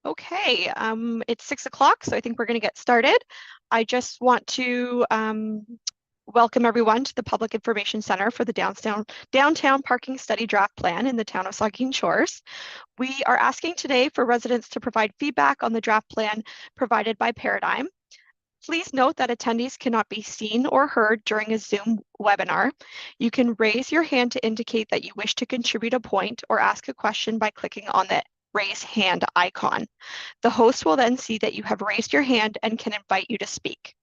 Okay, it's 6 o'clock, so I think we're going to get started. I just want to welcome everyone to the Public Information Center for the Downtown Parking Study Draft Plan in the town of Saugeen Shores. We are asking today for residents to provide feedback on the draft plan provided by Paradigm. Please note that attendees cannot be seen or heard during a Zoom webinar. You can raise your hand to indicate that you wish to contribute a point or ask a question by clicking on the raise hand icon. The host will then see that you have raised your hand and can invite you to speak.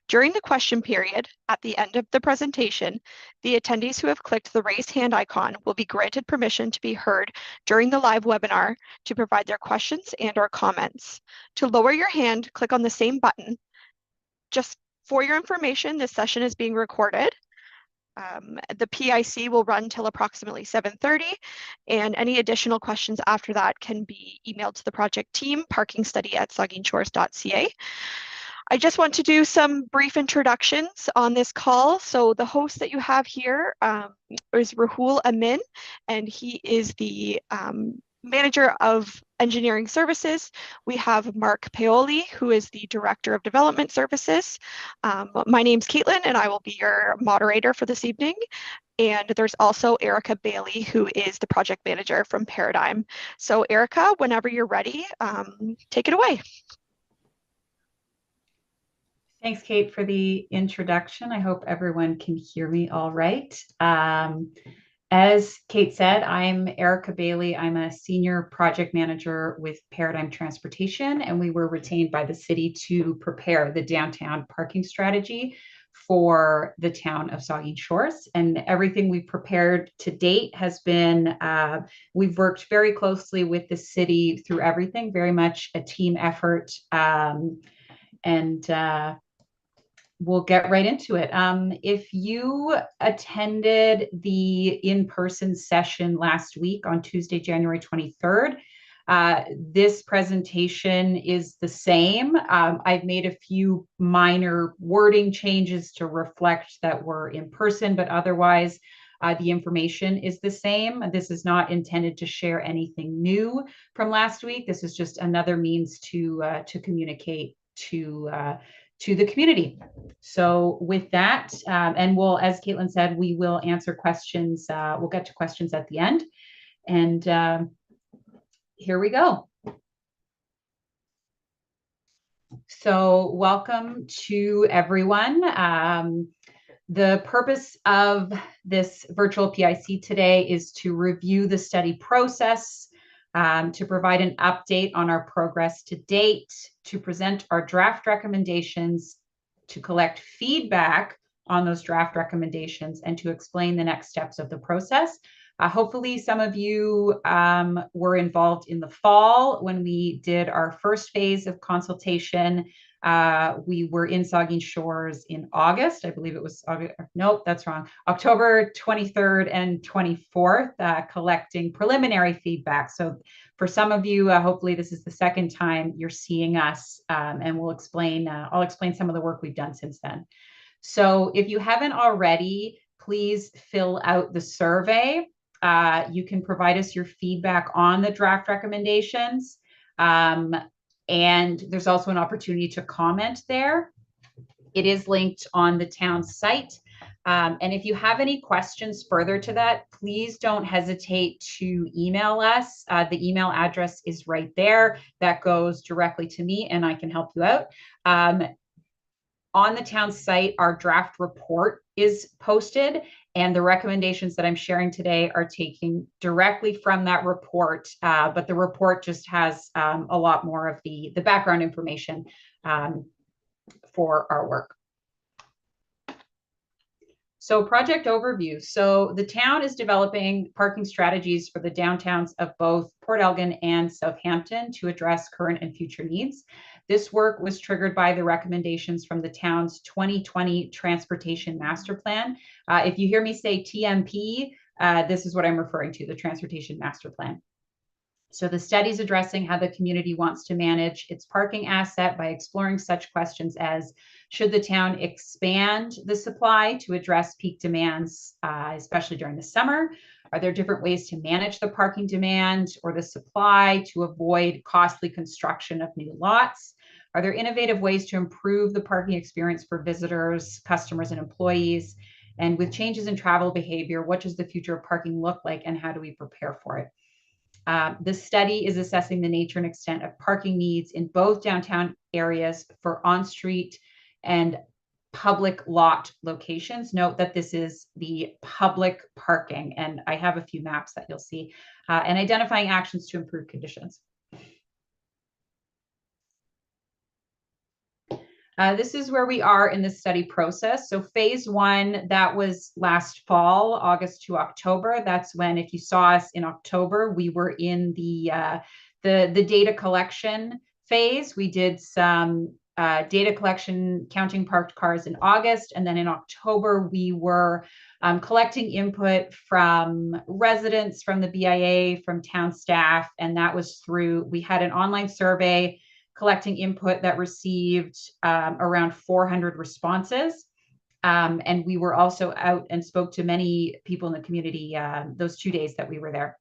During the question period, at the end of the presentation, the attendees who have clicked the raise hand icon will be granted permission to be heard during the live webinar to provide their questions and/or comments. To lower your hand, click on the same button. Just for your information, this session is being recorded. The PIC will run till approximately 7:30, and any additional questions after that can be emailed to the project team, parkingstudy@saugeenshores.ca. I just want to do some brief introductions on this call. So the host that you have here is Rahul Amin, and he is the Manager of Engineering Services. We have Mark Paoli, who is the Director of Development Services. My name's Caitlin, and I will be your moderator for this evening. And there's also Erica Bailey, who is the Project Manager from Paradigm. So Erica, whenever you're ready, take it away. Thanks, Kate, for the introduction. I hope everyone can hear me all right. As Kate said, I'm Erica Bailey. I'm a senior project manager with Paradigm Transportation, and we were retained by the city to prepare the downtown parking strategy for the town of Saugeen Shores. And everything we've prepared to date has been, we've worked very closely with the city through everything, very much a team effort. We'll get right into it. If you attended the in-person session last week on Tuesday, January 23rd, this presentation is the same. I've made a few minor wording changes to reflect that we're in person, but otherwise the information is the same. This is not intended to share anything new from last week. This is just another means to communicate to the community. So with that, and we'll, as Caitlin said, we will answer questions. We'll get to questions at the end. And here we go. So welcome to everyone. The purpose of this virtual PIC today is to review the study process, to provide an update on our progress to date, to present our draft recommendations, to collect feedback on those draft recommendations, and to explain the next steps of the process. Hopefully some of you were involved in the fall when we did our first phase of consultation. We were in Saugeen Shores in August. I believe it was August. Nope, that's wrong. October 23rd and 24th, collecting preliminary feedback. So for some of you, hopefully this is the second time you're seeing us, and we'll explain. I'll explain some of the work we've done since then. So if you haven't already, please fill out the survey. You can provide us your feedback on the draft recommendations. And there's also an opportunity to comment there. It is linked on the town site. And if you have any questions further to that, please don't hesitate to email us. The email address is right there. That goes directly to me and I can help you out. On the town site, our draft report is posted, and the recommendations that I'm sharing today are taken directly from that report, but the report just has a lot more of the background information for our work. So project overview. So the town is developing parking strategies for the downtowns of both Port Elgin and Southampton to address current and future needs. This work was triggered by the recommendations from the town's 2020 Transportation Master Plan. If you hear me say TMP, this is what I'm referring to, the Transportation Master Plan. So the study is addressing how the community wants to manage its parking asset by exploring such questions as, should the town expand the supply to address peak demands, especially during the summer? Are there different ways to manage the parking demand or the supply to avoid costly construction of new lots? Are there innovative ways to improve the parking experience for visitors, customers, and employees? And with changes in travel behavior, what does the future of parking look like, and how do we prepare for it? The study is assessing the nature and extent of parking needs in both downtown areas for on-street and public lot locations. Note that this is the public parking, and I have a few maps that you'll see, and identifying actions to improve conditions. This is where we are in the study process. So phase one, that was last fall, August to October. That's when, if you saw us in October, we were in the data collection phase. We did some data collection, counting parked cars in August. And then in October, we were collecting input from residents, from the BIA, from town staff. And that was through, we had an online survey collecting input that received around 400 responses. And we were also out and spoke to many people in the community those 2 days that we were there.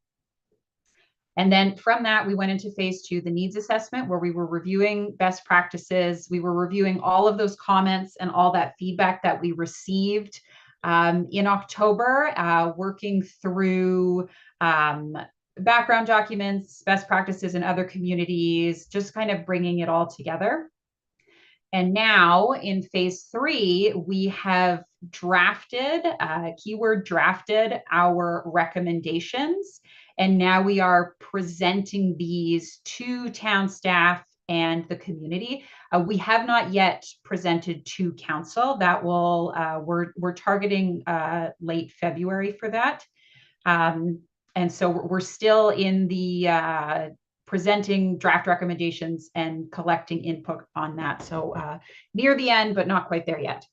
And then from that, we went into phase two, the needs assessment, where we were reviewing best practices. We were reviewing all of those comments and all that feedback that we received in October, working through background documents, best practices in other communities, just kind of bringing it all together. And now in phase three, we have drafted, keyword drafted, our recommendations. And now we are presenting these to town staff and the community. We have not yet presented to council. That will, we're targeting late February for that. And so we're still in the presenting draft recommendations and collecting input on that. So near the end, but not quite there yet.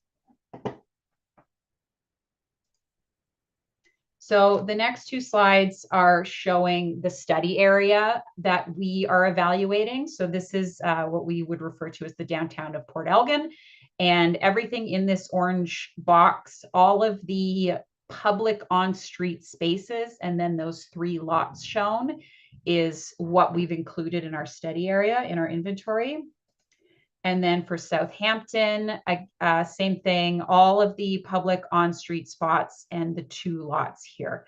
So the next two slides are showing the study area that we are evaluating. So this is what we would refer to as the downtown of Port Elgin. And everything in this orange box, all of the public on-street spaces, and then those 3 lots shown, is what we've included in our study area, in our inventory. And then for Southampton, same thing, all of the public on-street spots and the 2 lots here.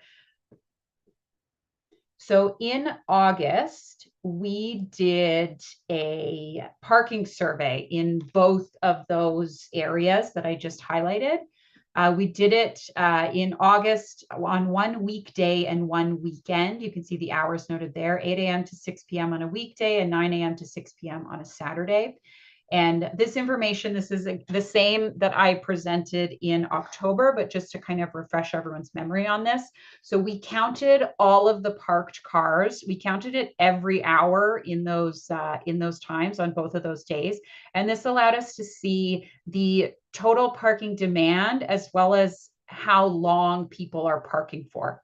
So in August, we did a parking survey in both of those areas that I just highlighted. We did it in August on one weekday and one weekend. You can see the hours noted there, 8 a.m. to 6 p.m. on a weekday and 9 a.m. to 6 p.m. on a Saturday. And this information, this is the same that I presented in October, but just to kind of refresh everyone's memory on this. So we counted all of the parked cars. We counted it every hour in those times on both of those days. And this allowed us to see the total parking demand as well as how long people are parking for.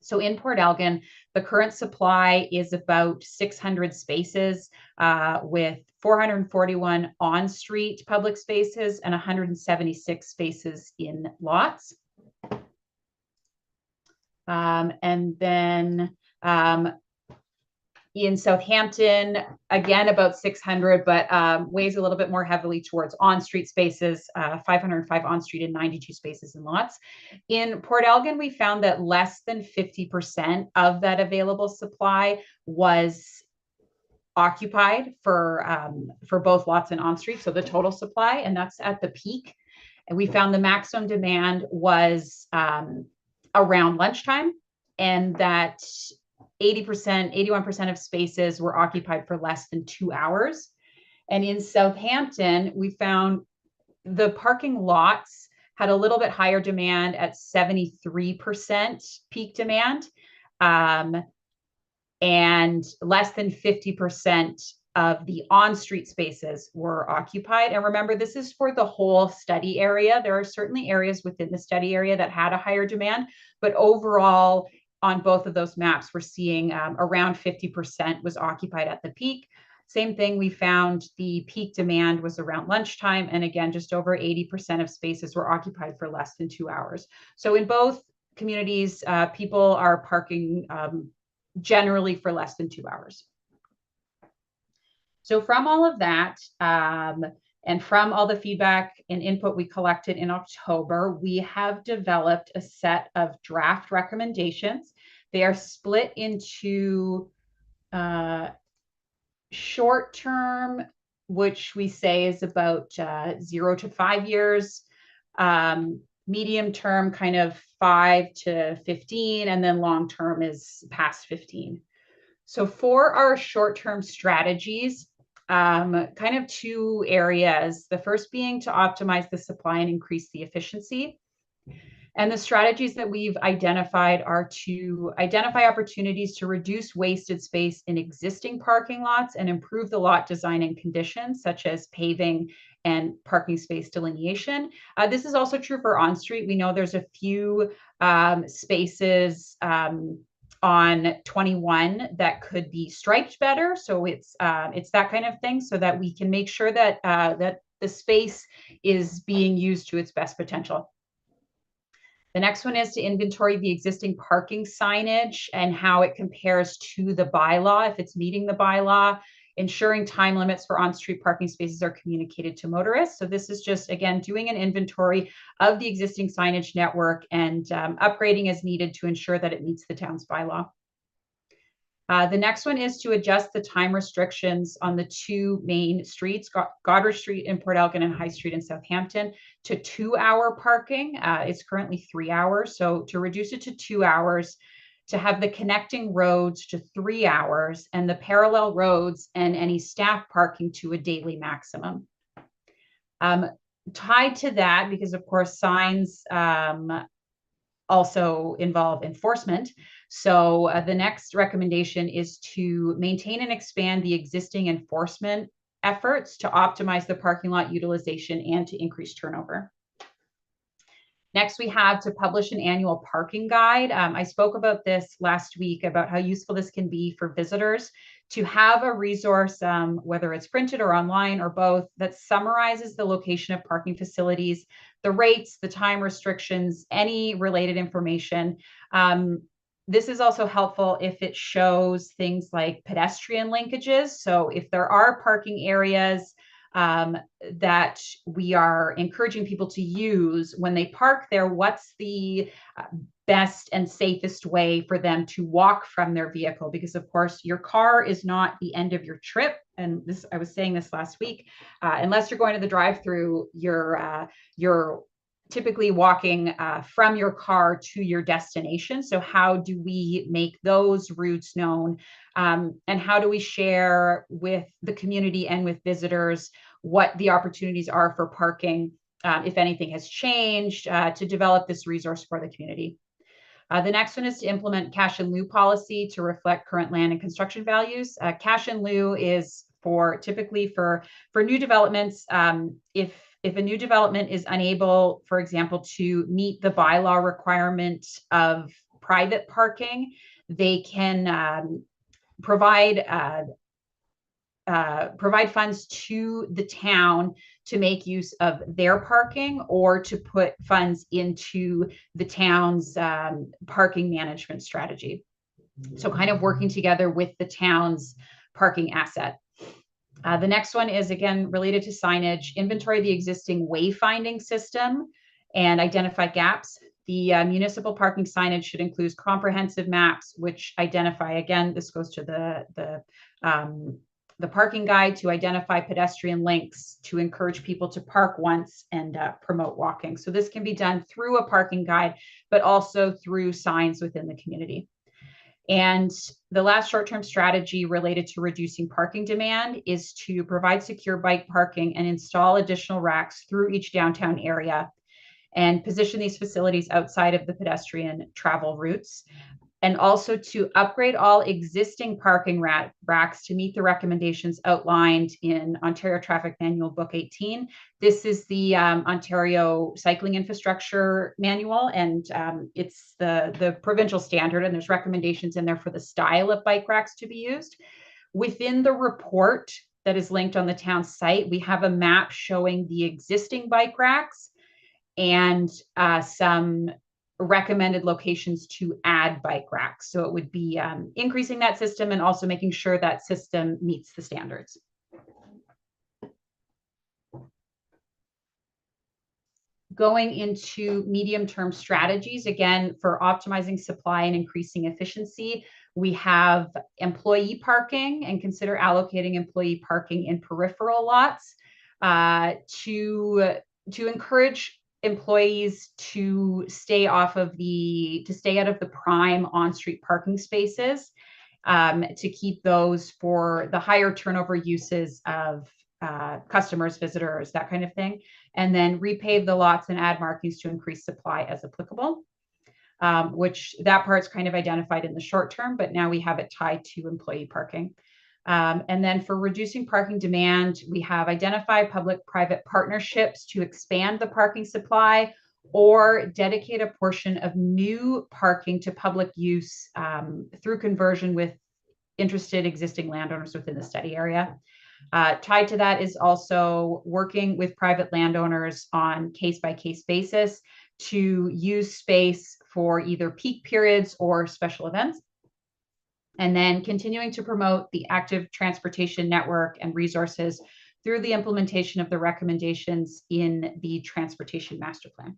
So in Port Elgin, the current supply is about 600 spaces with 441 on-street public spaces and 176 spaces in lots. And then in Southampton, again, about 600, but weighs a little bit more heavily towards on-street spaces, 505 on-street and 92 spaces in lots. In Port Elgin, we found that less than 50% of that available supply was occupied for both lots and on-street, so the total supply, and that's at the peak. And we found the maximum demand was around lunchtime, and that 80%, 81% of spaces were occupied for less than 2 hours. And in Southampton, we found the parking lots had a little bit higher demand at 73% peak demand, and less than 50% of the on-street spaces were occupied. And remember, this is for the whole study area. There are certainly areas within the study area that had a higher demand, but overall, on both of those maps, we're seeing around 50% was occupied at the peak. Same thing, we found the peak demand was around lunchtime. And again, just over 80% of spaces were occupied for less than 2 hours. So in both communities, people are parking generally for less than 2 hours. So from all of that, and from all the feedback and input we collected in October, we have developed a set of draft recommendations. They are split into short term, which we say is about 0 to 5 years, medium term, kind of 5 to 15, and then long term is past 15. So for our short-term strategies, kind of two areas. The first being to optimize the supply and increase the efficiency. And the strategies that we've identified are to identify opportunities to reduce wasted space in existing parking lots and improve the lot design and conditions, such as paving and parking space delineation. This is also true for on-street. We know there's a few spaces on 21 that could be striped better. So it's that kind of thing, so that we can make sure that that the space is being used to its best potential. The next one is to inventory the existing parking signage and how it compares to the bylaw, if it's meeting the bylaw, ensuring time limits for on-street parking spaces are communicated to motorists. So this is just, again, doing an inventory of the existing signage network and upgrading as needed to ensure that it meets the town's bylaw. The next one is to adjust the time restrictions on the two main streets, Goddard Street in Port Elgin and High Street in Southampton, to 2-hour parking. It's currently 3 hours. So to reduce it to 2 hours, to have the connecting roads to 3 hours and the parallel roads and any staff parking to a daily maximum. Tied to that, because of course signs also involve enforcement. So the next recommendation is to maintain and expand the existing enforcement efforts to optimize the parking lot utilization and to increase turnover. Next, we have to publish an annual parking guide. I spoke about this last week, about how useful this can be for visitors to have a resource, whether it's printed or online or both, that summarizes the location of parking facilities, the rates, the time restrictions, any related information. This is also helpful if it shows things like pedestrian linkages. So if there are parking areas that we are encouraging people to use when they park there, what's the best and safest way for them to walk from their vehicle? Because of course your car is not the end of your trip. And this, I was saying this last week, unless you're going to the drive-through, you're typically walking from your car to your destination. So how do we make those routes known? And how do we share with the community and with visitors what the opportunities are for parking, if anything has changed, to develop this resource for the community? The next one is to implement cash in lieu policy to reflect current land and construction values. Cash in lieu is typically for new developments. If a new development is unable, for example, to meet the bylaw requirement of private parking, they can provide funds to the town to make use of their parking, or to put funds into the town's parking management strategy. So kind of working together with the town's parking asset. The next one is, again, related to signage: inventory the existing wayfinding system and identify gaps. The municipal parking signage should include comprehensive maps, which identify, again, this goes to the parking guide, to identify pedestrian links, to encourage people to park once and promote walking. So this can be done through a parking guide, but also through signs within the community. And the last short-term strategy related to reducing parking demand is to provide secure bike parking and install additional racks through each downtown area, and position these facilities outside of the pedestrian travel routes. And also to upgrade all existing parking racks to meet the recommendations outlined in Ontario Traffic Manual Book 18. This is the Ontario Cycling Infrastructure Manual, and it's the provincial standard, and there's recommendations in there for the style of bike racks to be used. Within the report that is linked on the town site, we have a map showing the existing bike racks and some recommended locations to add bike racks. So it would be increasing that system and also making sure that system meets the standards. Going into medium-term strategies, again, for optimizing supply and increasing efficiency, we have employee parking and consider allocating employee parking in peripheral lots to encourage employees to stay out of the prime on-street parking spaces, to keep those for the higher turnover uses of customers, visitors, that kind of thing, and then repave the lots and add markings to increase supply as applicable, which that part's kind of identified in the short term, but now we have it tied to employee parking. And then for reducing parking demand, we have identified public-private partnerships to expand the parking supply or dedicate a portion of new parking to public use through conversion with interested existing landowners within the study area. Tied to that is also working with private landowners on case-by-case basis to use space for either peak periods or special events. And then continuing to promote the active transportation network and resources through the implementation of the recommendations in the Transportation Master Plan.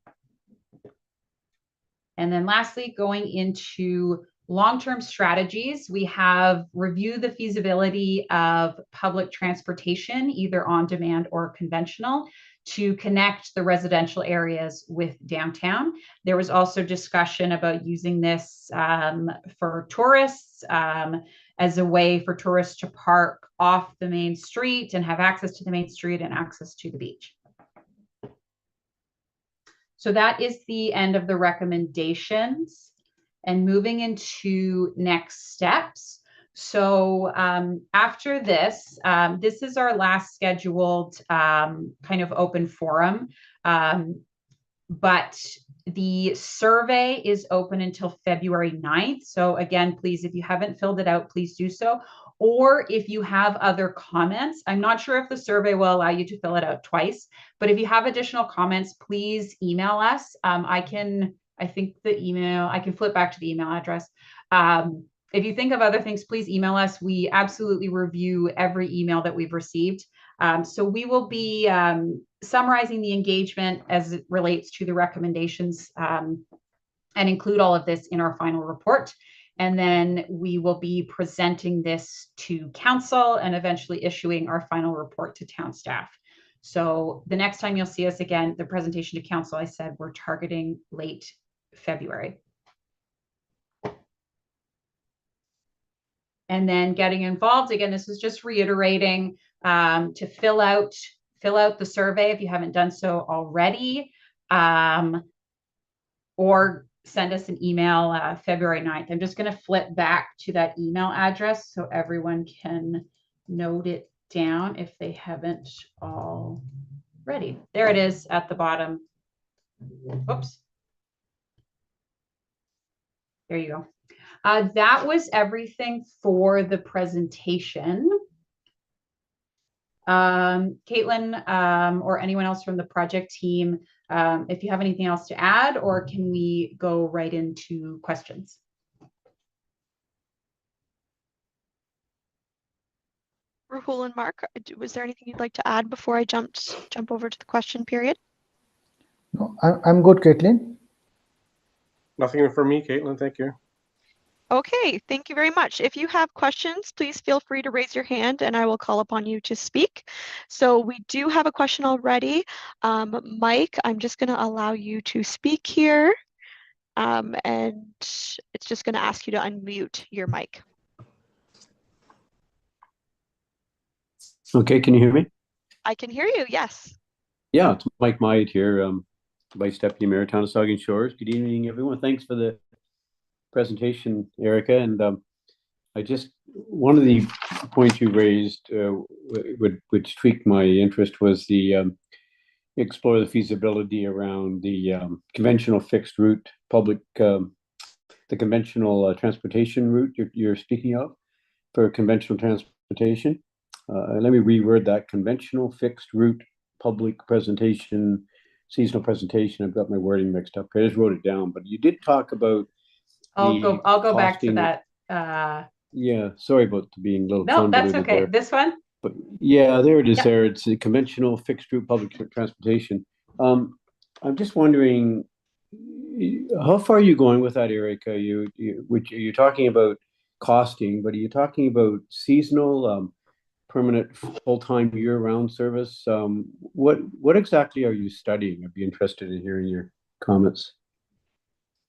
And then lastly, going into long-term strategies, we have reviewed the feasibility of public transportation, either on demand or conventional, to connect the residential areas with downtown. There was also discussion about using this for tourists as a way for tourists to park off the main street and have access to the main street and access to the beach. So that is the end of the recommendations. And moving into next steps. So after this, this is our last scheduled kind of open forum, but the survey is open until February 9th. So again, please, if you haven't filled it out, please do so. Or if you have other comments, I'm not sure if the survey will allow you to fill it out twice, but if you have additional comments, please email us. I think the email, I can flip back to the email address. If you think of other things, please email us. We absolutely review every email that we've received. So we will be summarizing the engagement as it relates to the recommendations and include all of this in our final report. And then we will be presenting this to council and eventually issuing our final report to town staff. So the next time you'll see us again, the presentation to council, I said we're targeting late February. And then getting involved, again, this is just reiterating to fill out the survey if you haven't done so already, or send us an email February 9th. I'm just going to flip back to that email address so everyone can note it down if they haven't already. There it is at the bottom. Oops. There you go. That was everything for the presentation. Caitlin, or anyone else from the project team, if you have anything else to add, or can we go right into questions? Rahul and Mark, was there anything you'd like to add before I jump over to the question period? No, I'm good, Caitlin. Nothing for me, Caitlin. Thank you. Okay, thank you very much. If you have questions, please feel free to raise your hand and I will call upon you to speak. So we do have a question already. Mike, I'm just going to allow you to speak here. And it's just going to ask you to unmute your mic. Okay, can you hear me? I can hear you, yes. Yeah, it's Mike Myatt here, Vice Deputy Mayor, Town of Saugeen Shores. Good evening, everyone. Thanks for the presentation, Erica. And one of the points you raised, which tweaked my interest, was the explore the feasibility around the conventional fixed route the conventional transportation route you're speaking of for conventional transportation. Let me reword that: conventional fixed route public presentation seasonal presentation. I've got my wording mixed up. I just wrote it down, but you did talk about I'll go back to costing. that. Yeah, sorry about being a little No, that's convoluted okay. there. This one? But yeah, there it is. Yep. There, it's a conventional fixed route public transportation. I'm just wondering, how far are you going with that, Erica? Which you're talking about costing, but are you talking about seasonal, permanent, full-time, year-round service? What exactly are you studying? I'd be interested in hearing your comments.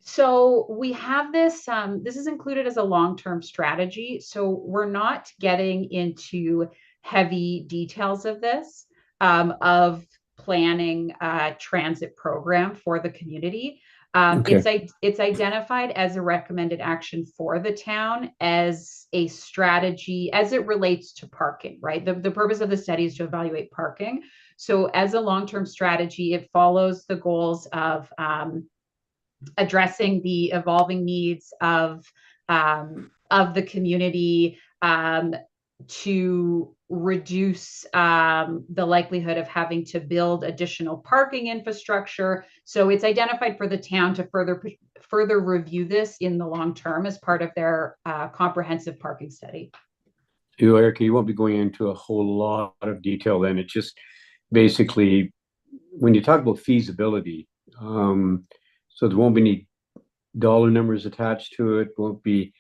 So we have this, this is included as a long-term strategy. So we're not getting into heavy details of this, of planning a transit program for the community. Okay. It's identified as a recommended action for the town as a strategy as it relates to parking, right? The purpose of the study is to evaluate parking. So as a long-term strategy, it follows the goals of addressing the evolving needs of the community, to reduce the likelihood of having to build additional parking infrastructure. So it's identified for the town to further review this in the long term as part of their comprehensive parking study. Erica, you won't be going into a whole lot of detail then. It's just basically when you talk about feasibility, so there won't be any dollar numbers attached to it, won't be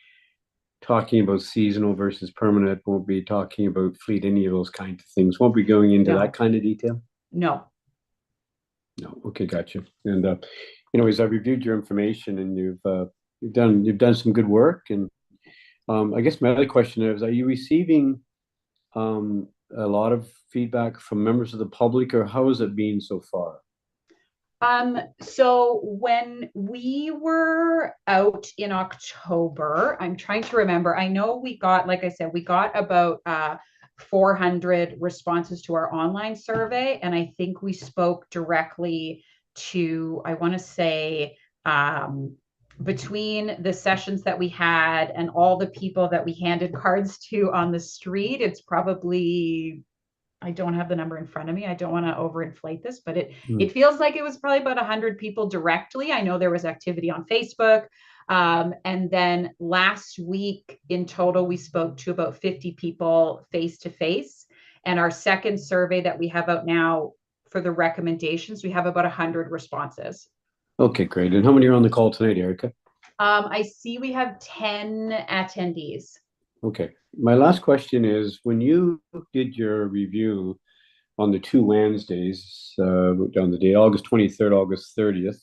talking about seasonal versus permanent, won't be talking about fleet, any of those kinds of things. Won't be going into that kind of detail? No. No. Okay, gotcha. And anyways, I reviewed your information and you've done some good work. And I guess my other question is, are you receiving a lot of feedback from members of the public, or how has it been so far? So when we were out in October, I'm trying to remember, I know we got, like I said, we got about 400 responses to our online survey. And I think we spoke directly to, I want to say, between the sessions that we had and all the people that we handed cards to on the street, it's probably, I don't have the number in front of me. I don't want to overinflate this, but it feels like it was probably about 100 people directly. I know there was activity on Facebook. And then last week in total, we spoke to about 50 people face to face. And our second survey that we have out now for the recommendations, we have about 100 responses. Okay, great. And how many are on the call tonight, Erica? I see we have 10 attendees. Okay. My last question is, when you did your review on the 2 Wednesdays, on the day, August 23rd, August 30th,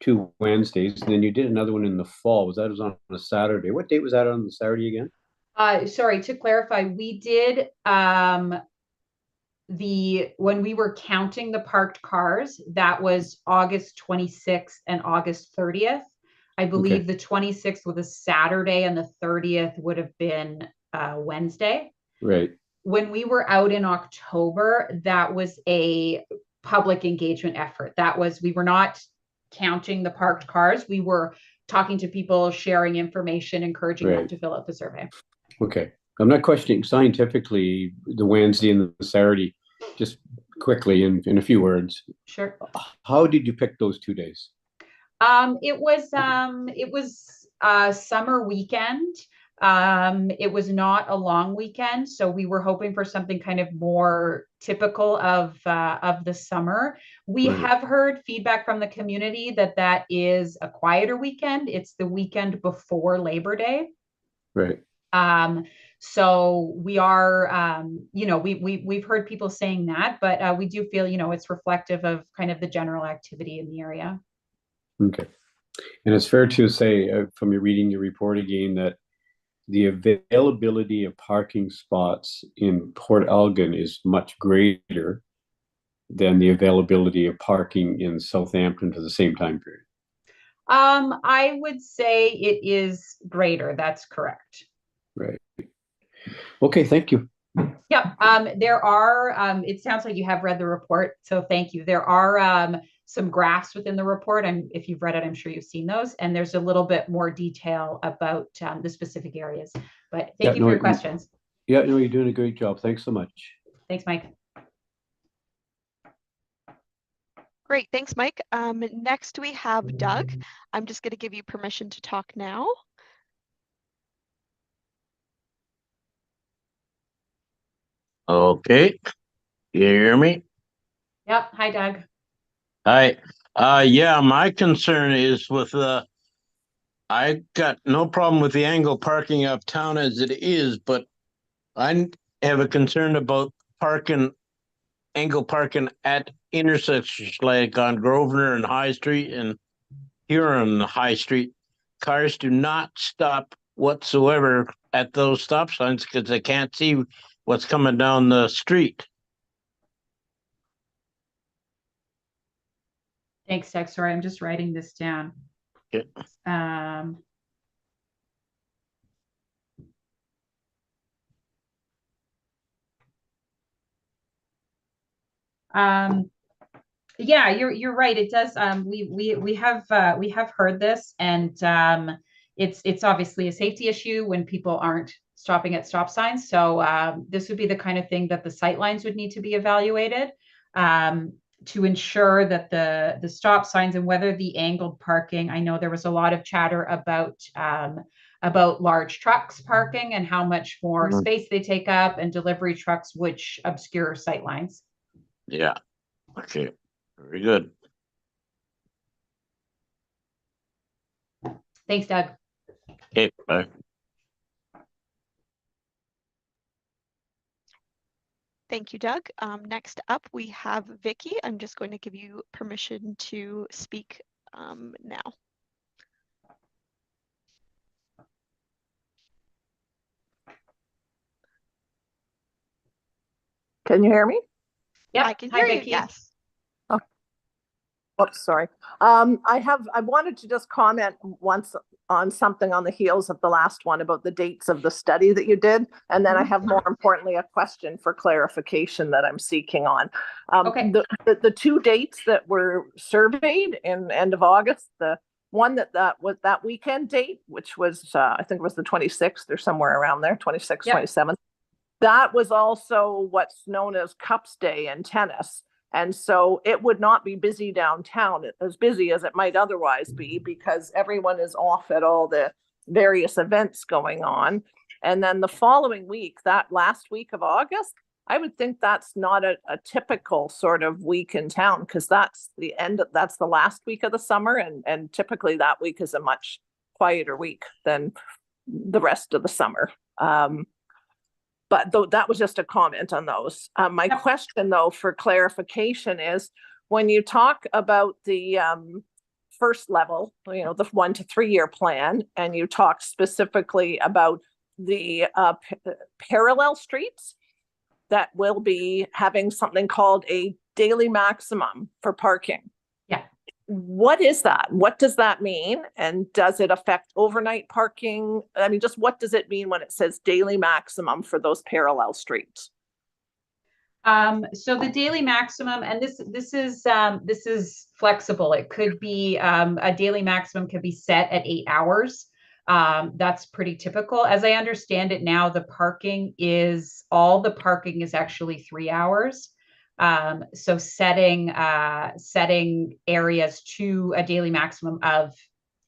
2 Wednesdays, and then you did another one in the fall. Was on a Saturday? What date was that on the Saturday again? Sorry, to clarify, we did when we were counting the parked cars, that was August 26th and August 30th. I believe the 26th was a Saturday and the 30th would have been Wednesday. Right. When we were out in October, that was a public engagement effort. We were not counting the parked cars. We were talking to people, sharing information, encouraging them to fill out the survey. Okay. I'm not questioning scientifically the Wednesday and the Saturday, just quickly in a few words. Sure. How did you pick those 2 days? It was a summer weekend. It was not a long weekend, so we were hoping for something kind of more typical of the summer. We have heard feedback from the community that is a quieter weekend. It's the weekend before Labor Day. Right. So we are, we've heard people saying that, but we do feel, it's reflective of kind of the general activity in the area. Okay. And it's fair to say, from reading your report again, that the availability of parking spots in Port Elgin is much greater than the availability of parking in Southampton for the same time period. I would say it is greater. That's correct. Right. Okay, thank you. Yep. There are, it sounds like you have read the report, so thank you. There are some graphs within the report, and if you've read it, I'm sure you've seen those, and there's a little bit more detail about the specific areas. But thank you for your questions. Yeah, no, you're doing a great job. Thanks so much. Thanks, Mike. Great, thanks, Mike. Next we have Doug. I'm just going to give you permission to talk now. Okay, you hear me? Yep. Hi, Doug. Hi. Yeah, my concern is with I got no problem with the angle parking uptown as it is, but I have a concern about angle parking at intersections like on Grosvenor and High Street and here on High Street. Cars do not stop whatsoever at those stop signs because they can't see what's coming down the street. Thanks, Doug. Sorry, I'm just writing this down. Okay. Yeah, you're right. It does. We have heard this, and it's obviously a safety issue when people aren't stopping at stop signs. So this would be the kind of thing that the sight lines would need to be evaluated to ensure that the stop signs and whether the angled parking. I know there was a lot of chatter about large trucks parking and how much more space they take up, and delivery trucks which obscure sight lines. Yeah. Okay. Very good. Thanks, Doug. Okay, bye. Thank you, Doug. Next up, we have Vicky. I'm just going to give you permission to speak now. Can you hear me? Yep. I can Hi, hear you, Vicky. yes. Oops, sorry. I wanted to just comment once on something on the heels of the last one about the dates of the study that you did. And then I have more importantly, a question for clarification that I'm seeking on. Okay. The two dates that were surveyed in end of August, the one that was that weekend date, which was, I think it was the 26th or somewhere around there, 26th, Yep. 27th. That was also what's known as Cups Day in tennis. And so it would not be busy downtown, as busy as it might otherwise be, because everyone is off at all the various events going on. And then the following week, that last week of August, I would think that's not a typical sort of week in town, because that's the last week of the summer. And typically that week is a much quieter week than the rest of the summer. But that was just a comment on those. My question, though, for clarification is, when you talk about the first level, the 1 to 3 year plan, and you talk specifically about the parallel streets that will be having something called a daily maximum for parking. Yeah. What is that? What does that mean? And does it affect overnight parking? I mean, just what does it mean when it says daily maximum for those parallel streets? So the daily maximum, and this is flexible. It could be a daily maximum could be set at 8 hours. That's pretty typical. As I understand it now, all the parking is actually 3 hours. So setting areas to a daily maximum of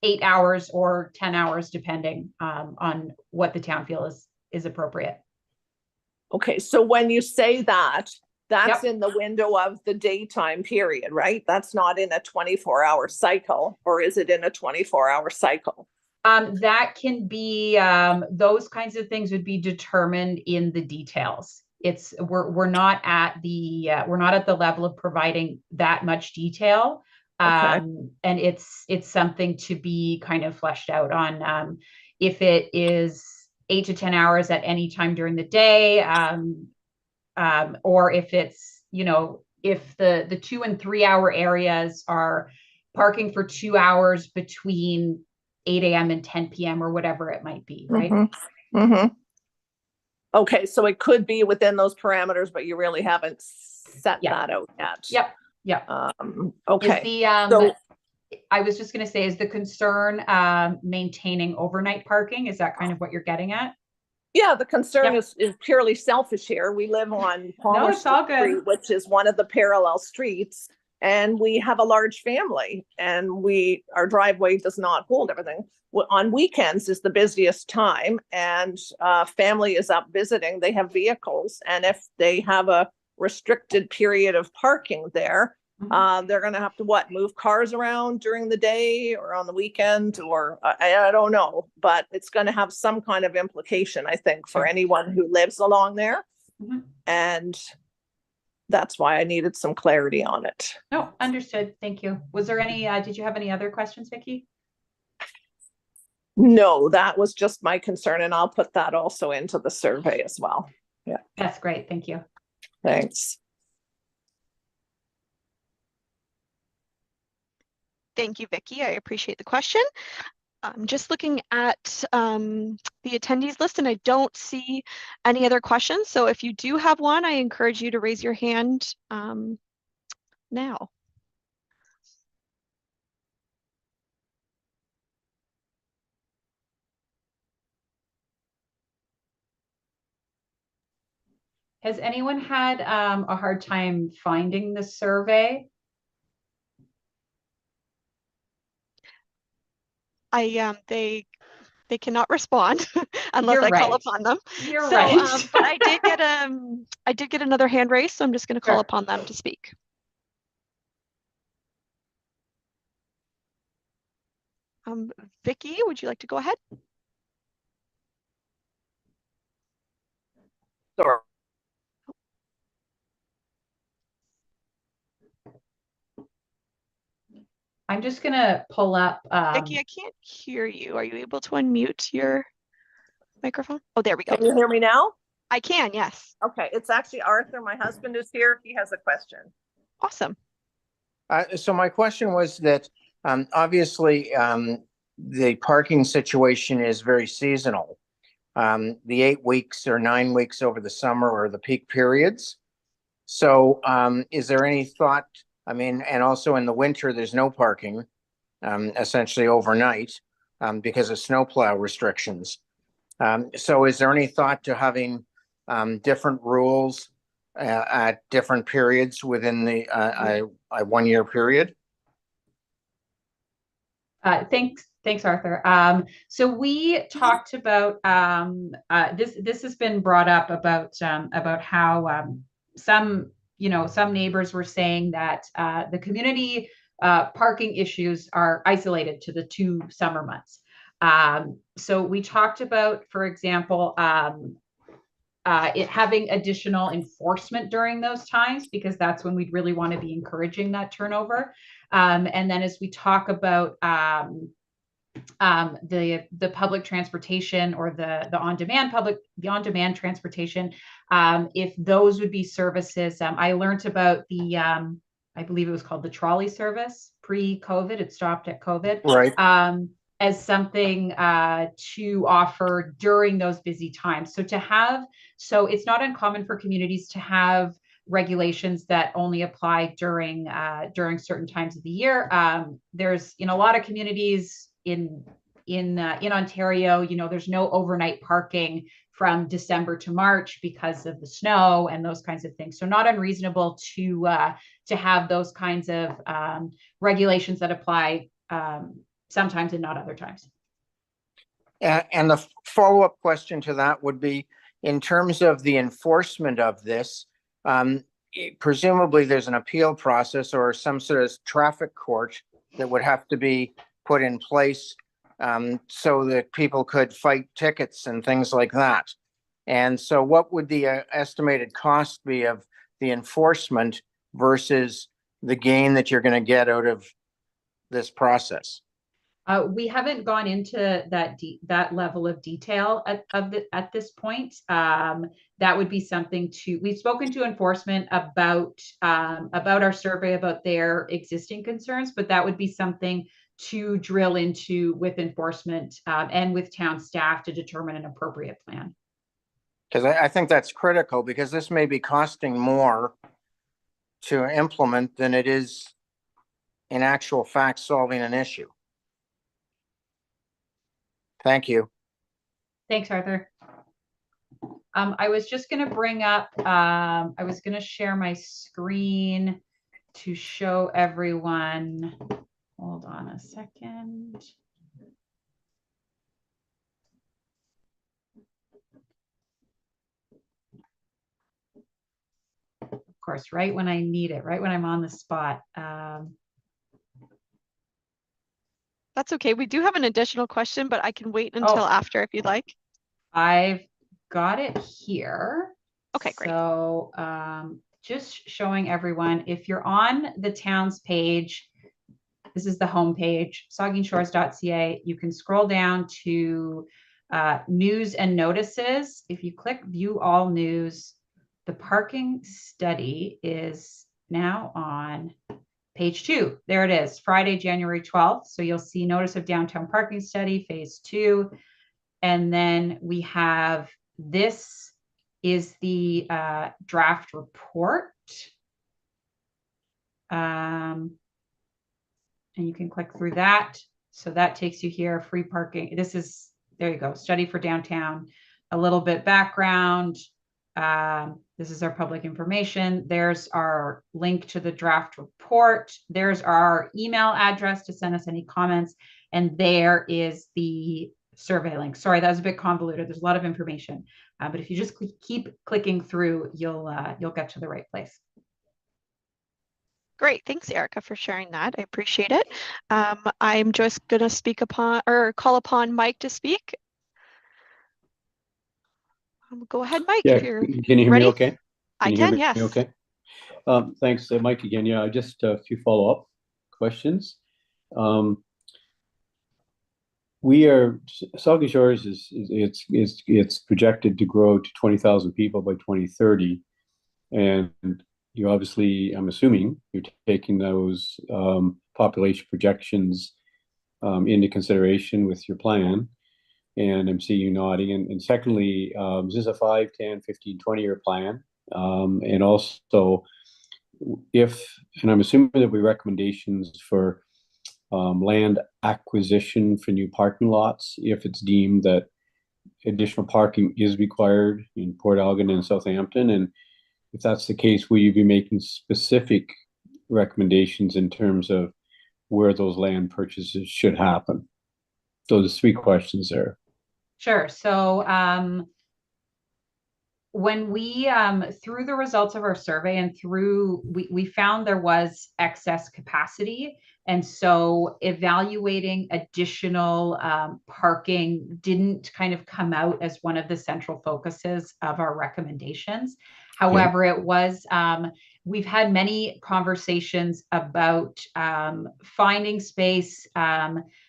8 hours or 10 hours, depending on what the town feels is appropriate. Okay, so when you say that's Yep. in the window of the daytime period, right? That's not in a 24-hour cycle, or is it in a 24-hour cycle? That can be, those kinds of things would be determined in the details. We're not at the level of providing that much detail. Okay. And it's something to be kind of fleshed out on. If it is 8 to 10 hours at any time during the day, or if it's, if the 2 and 3 hour areas are parking for 2 hours between 8 a.m. and 10 p.m. or whatever it might be, right? Mm-hmm. Mm-hmm. Okay, so it could be within those parameters, but you really haven't set that out yet. Yep. Okay. So I was just going to say, is the concern maintaining overnight parking? Is that kind of what you're getting at? Yeah, the concern is purely selfish here. We live on Palmer it's all Street, good. which is one of the parallel streets. and we have a large family, and our driveway does not hold everything. On weekends is the busiest time, and family is up visiting. They have vehicles, and if they have a restricted period of parking there, they're going to have to move cars around during the day or on the weekend, or I don't know, but it's going to have some kind of implication, I think, for anyone who lives along there. And that's why I needed some clarity on it. No, understood. Thank you. Was there any, did you have any other questions, Vicki? No, that was just my concern, and I'll put that also into the survey as well. Yeah. That's great. Thank you. Thanks. Thank you, Vicki. I appreciate the question. I'm just looking at the attendees list, and I don't see any other questions. So if you do have one, I encourage you to raise your hand now. Has anyone had a hard time finding the survey? They cannot respond unless You're I call right. upon them. You're So, right. but I did get another hand raised, so I'm just going to call Sure. upon them to speak. Vicki, would you like to go ahead? Sure. I'm just going to pull up. Vicki, I can't hear you. Are you able to unmute your microphone? Oh, there we go. Can you hear me now? I can, yes. Okay, it's actually Arthur. My husband is here. He has a question. Awesome. So my question was that obviously the parking situation is very seasonal. The 8 weeks or 9 weeks over the summer are the peak periods. So is there any thought, I mean, and also in the winter, there's no parking essentially overnight because of snowplow restrictions. So is there any thought to having different rules at different periods within the a 1 year period? Thanks, Arthur. So we talked about this has been brought up about how some neighbors were saying that the community parking issues are isolated to the 2 summer months. So we talked about, for example, having additional enforcement during those times, because that's when we'd really want to be encouraging that turnover. And then as we talk about the public transportation or the on-demand transportation, if those would be services, I learned about the I believe it was called the trolley service pre-COVID. It stopped at COVID. Right. As something to offer during those busy times. So it's not uncommon for communities to have regulations that only apply during certain times of the year. There's in a lot of communities in Ontario, there's no overnight parking from December to March because of the snow and those kinds of things. So not unreasonable to have those kinds of regulations that apply sometimes and not other times. And the follow-up question to that would be, in terms of the enforcement of this, presumably there's an appeal process or some sort of traffic court that would have to be put in place so that people could fight tickets and things like that. And so what would the estimated cost be of the enforcement versus the gain that you're going to get out of this process? We haven't gone into that level of detail at this point. That would be something we've spoken to enforcement about our survey, about their existing concerns, but that would be something to drill into with enforcement and with town staff to determine an appropriate plan. Because I think that's critical, because this may be costing more to implement than it is in actual fact solving an issue. Thank you. Thanks, Arthur. I was just going to bring up, I was going to share my screen to show everyone, hold on a second. Of course, right when I need it, right when I'm on the spot. That's okay. We do have an additional question, but I can wait until after if you'd like. I've got it here. Okay, great. So just showing everyone, if you're on the town's page, this is the home page, saugeenshores.ca. You can scroll down to news and notices. If you click view all news, the parking study is now on page 2. There it is, Friday, January 12th. So you'll see notice of downtown parking study, phase 2. And then we have, this is the draft report. And you can click through that. So that takes you here, free parking. This is, there you go, study for downtown, a little bit background. This is our public information. There's our link to the draft report. There's our email address to send us any comments. And there is the survey link. Sorry, that was a bit convoluted. There's a lot of information, but if you just keep clicking through, you'll get to the right place. Great. Thanks, Erica, for sharing that. I appreciate it. I'm just going to speak upon or call upon Mike to speak. Go ahead, Mike. Yeah, if you're can you hear ready. me okay? I you hear can, me yes. Okay. Thanks, Mike, again. Yeah, just a few follow-up questions. Saugeen Shores it's projected to grow to 20,000 people by 2030. And you obviously, I'm assuming you're taking those population projections into consideration with your plan. And I'm seeing you nodding. And secondly, is this a 5, 10, 15, 20-year plan? And also, and I'm assuming there'll be recommendations for land acquisition for new parking lots if it's deemed that additional parking is required in Port Elgin and Southampton. And if that's the case, will you be making specific recommendations in terms of where those land purchases should happen? So there's 3 questions there. Sure. So when we, through the results of our survey and we found there was excess capacity. And so evaluating additional parking didn't kind of come out as one of the central focuses of our recommendations. However, it was, we've had many conversations about finding space,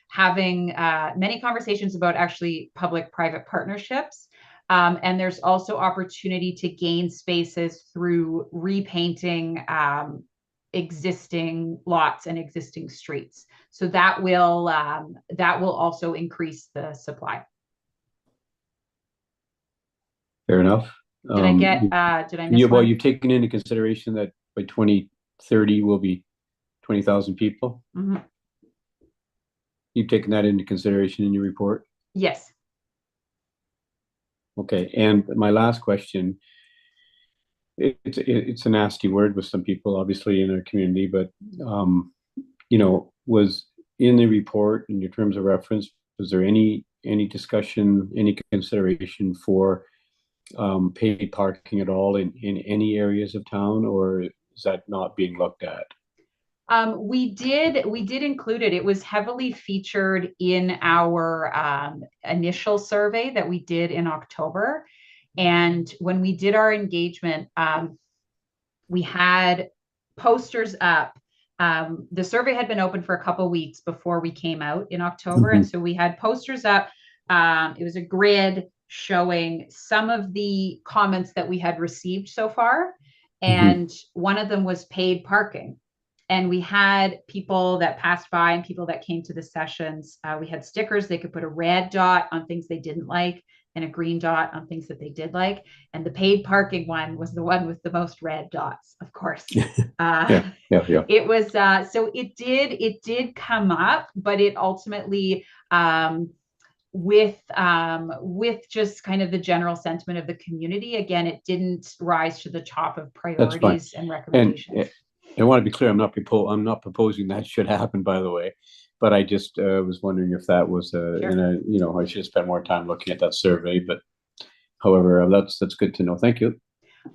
having many conversations about actually public-private partnerships. And there's also opportunity to gain spaces through repainting existing lots and existing streets. So that will also increase the supply. Fair enough. Did I miss well, one? you've taken into consideration that by 2030 will be 20,000 people. Mm-hmm. You've taken that into consideration in your report? Yes. Okay, and my last question, it's a nasty word with some people, obviously, in our community, but, was in the report, in your terms of reference, was there any discussion, any consideration for paid parking at all in any areas of town, or is that not being looked at? We did include it. It was heavily featured in our initial survey that we did in October. And when we did our engagement, we had posters up. The survey had been open for a couple of weeks before we came out in October. And so we had posters up. It was a grid showing some of the comments that we had received so far. And one of them was paid parking. And we had people that passed by and people that came to the sessions. We had stickers. They could put a red dot on things they didn't like and a green dot on things that they did like. And the paid parking one was the one with the most red dots, of course. Yeah. It was, so it did come up, but it ultimately, with just kind of the general sentiment of the community, again, it didn't rise to the top of priorities and recommendations. I want to be clear, I'm not proposing that should happen, by the way, but I just was wondering if that was Sure. I should have spent more time looking at that survey, but however, that's good to know. Thank you.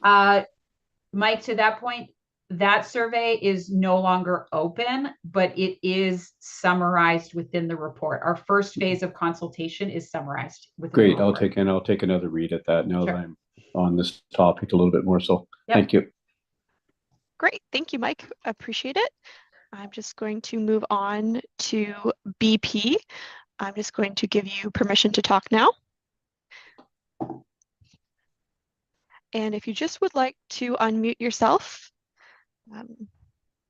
Mike, to that point, that survey is no longer open, but it is summarized within the report. Our first phase of consultation is summarized within Great. the report. I'll take another read at that now Sure. that I'm on this topic a little bit more. So Yep. Thank you. Great, thank you, Mike. Appreciate it. I'm just going to move on to BP. I'm just going to give you permission to talk now. And if you just would like to unmute yourself,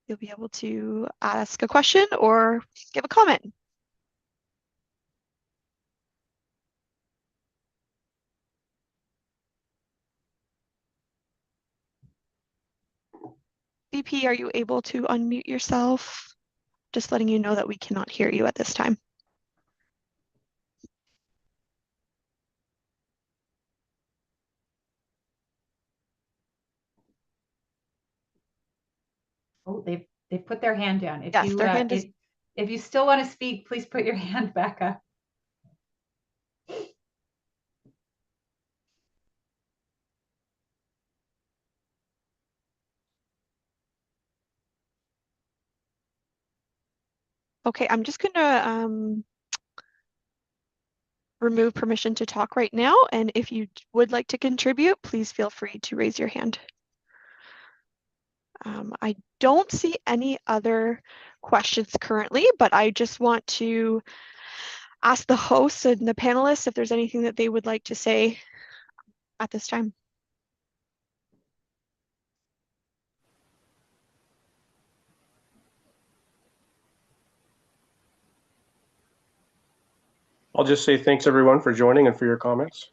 you'll be able to ask a question or give a comment. BP, are you able to unmute yourself? Just letting you know that we cannot hear you at this time. Oh, they've put their hand down. If Yes, you their hand is. if you still want to speak, please put your hand back up. Okay, I'm just gonna remove permission to talk right now. And if you would like to contribute, please feel free to raise your hand. I don't see any other questions currently, but I just want to ask the hosts and the panelists if there's anything that they would like to say at this time. I'll just say thanks everyone for joining and for your comments.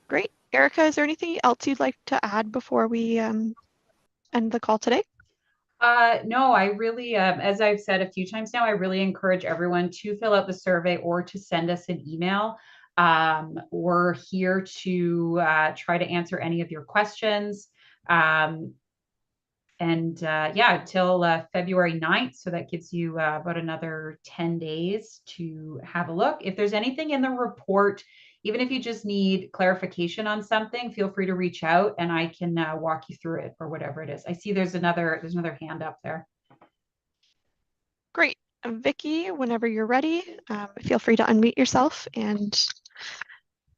Great. Erica, is there anything else you'd like to add before we end the call today? No, I really, as I've said a few times now, I really encourage everyone to fill out the survey or to send us an email. We're here to try to answer any of your questions. Yeah, till February 9th. So that gives you about another 10 days to have a look. If there's anything in the report, even if you just need clarification on something, feel free to reach out and I can walk you through it or whatever it is. I see there's another hand up there. Great. Vicky, whenever you're ready, feel free to unmute yourself and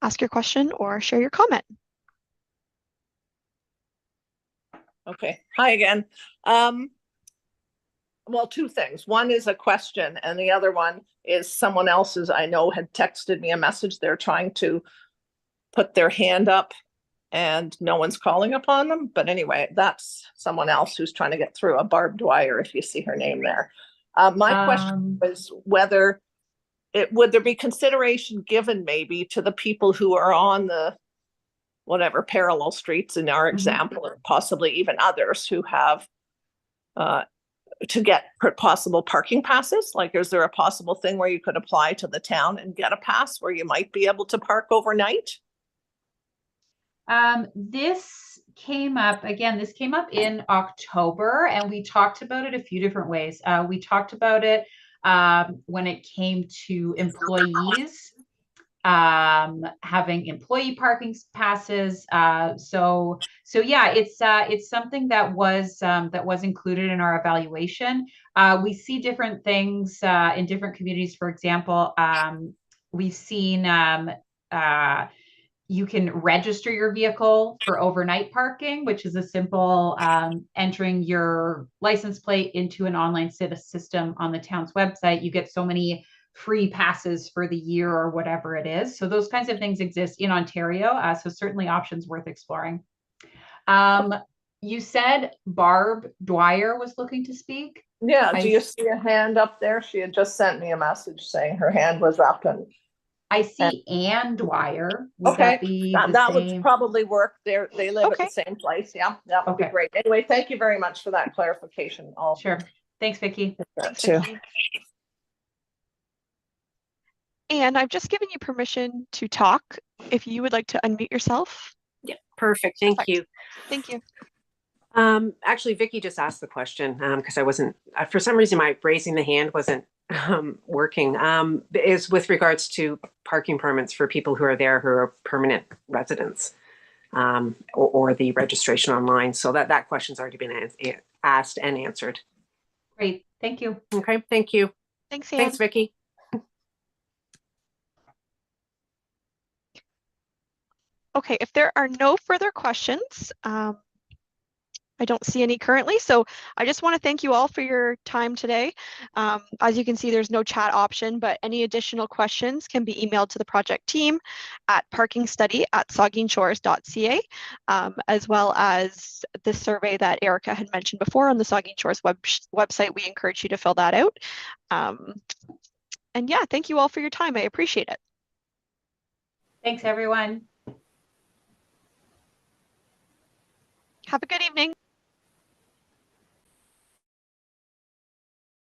ask your question or share your comment. Okay, hi again. Well, two things. One is a question and the other one is someone else's I know had texted me a message. They're trying to put their hand up and no one's calling upon them. But anyway, that's someone else who's trying to get through, a Barb Dwyer, if you see her name there. My question was whether would there be consideration given maybe to the people who are on the whatever parallel streets in our example, or possibly even others who have to get possible parking passes? Like, is there a possible thing where you could apply to the town and get a pass where you might be able to park overnight? This came up in October and we talked about it a few different ways. We talked about it when it came to employees having employee parking passes. So yeah, it's something that was included in our evaluation. We see different things in different communities. For example, we've seen you can register your vehicle for overnight parking, which is a simple entering your license plate into an online system on the town's website. You get so many free passes for the year or whatever it is. So those kinds of things exist in Ontario. So certainly options worth exploring. You said Barb Dwyer was looking to speak. Yeah, do you see a hand up there? She had just sent me a message saying her hand was up. And I see Ann Dwyer. Would that be that would probably work. They live at the same place. Yeah, that would be great. Anyway, thank you very much for that clarification. Sure. Thanks, Vicky. Thanks, Vicky. And I've just given you permission to talk. If you would like to unmute yourself. Yeah, perfect. Thank Perfect. you. Thank you. Actually, Vicky just asked the question because I wasn't, for some reason, my raising the hand wasn't working. Is with regards to parking permits for people who are there who are permanent residents or the registration online. So that question's already been asked and answered. Great, thank you. Okay, thank you. Thanks, Anne. Thanks, Vicky. Okay, if there are no further questions, I don't see any currently, so I just want to thank you all for your time today. As you can see, there's no chat option, but any additional questions can be emailed to the project team at parkingstudy@saugeenshores.ca, as well as the survey that Erica had mentioned before on the Saugeen Shores website. We encourage you to fill that out. And yeah, thank you all for your time. I appreciate it. Thanks, everyone. Have a good evening.